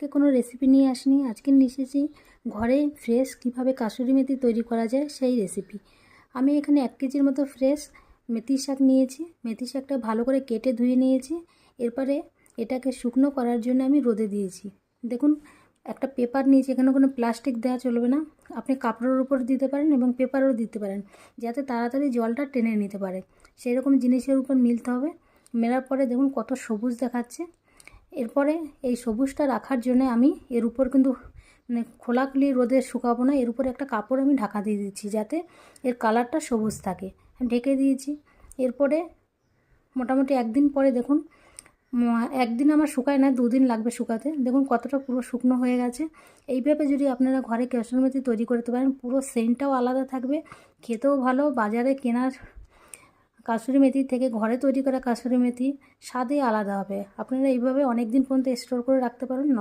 আজকে কোনো রেসিপি নিয়ে আসিনি, আজকে নিয়ে এসেছি ঘরে ফ্রেশ কীভাবে কাসুরি মেথি তৈরি করা যায় সেই রেসিপি। আমি এখানে 1 কেজির মতো ফ্রেশ মেথি শাক নিয়েছি। মেথি শাকটা ভালো করে কেটে ধুয়ে নিয়েছি। এরপরে এটাকে শুকনো করার জন্য আমি রোদে দিয়েছি। দেখুন, একটা পেপার নিয়েছি, এখানে কোনো প্লাস্টিক দেওয়া চলবে না। আপনি কাপড়ের উপর দিতে পারেন এবং পেপারও দিতে পারেন, যাতে তাড়াতাড়ি জলটা টেনে নিতে পারে। সেই রকম জিনিসের উপর মিলতে হবে। মেলার পরে দেখুন কত সবুজ দেখাচ্ছে। এরপরে এই সবুজটা রাখার জন্য আমি এর উপর কিন্তু খোলাখুলি রোদে শুকাবো না, এর উপরে একটা কাপড় আমি ঢাকা দিয়ে দিচ্ছি যাতে এর কালারটা সবুজ থাকে। আমি ঢেকে দিয়েছি। এরপরে মোটামুটি 1 দিন পরে দেখুন, 1 দিন আমার শুকায় না, 2 দিন লাগবে শুকাতে। দেখুন কতটা পুরো শুকনো হয়ে গেছে। এইভাবে যদি আপনারা ঘরে কাসুরি মেথি তৈরি করতে পারেন, পুরো সেন্টটাও আলাদা থাকবে, খেতেও ভালো। বাজারে কেনার কাসুরি মেথির থেকে ঘরে তৈরি করা কাসুরি মেথি স্বাদই আলাদা হবে। আপনারা এইভাবে অনেক দিন পর্যন্ত স্টোর করে রাখতে পারেন।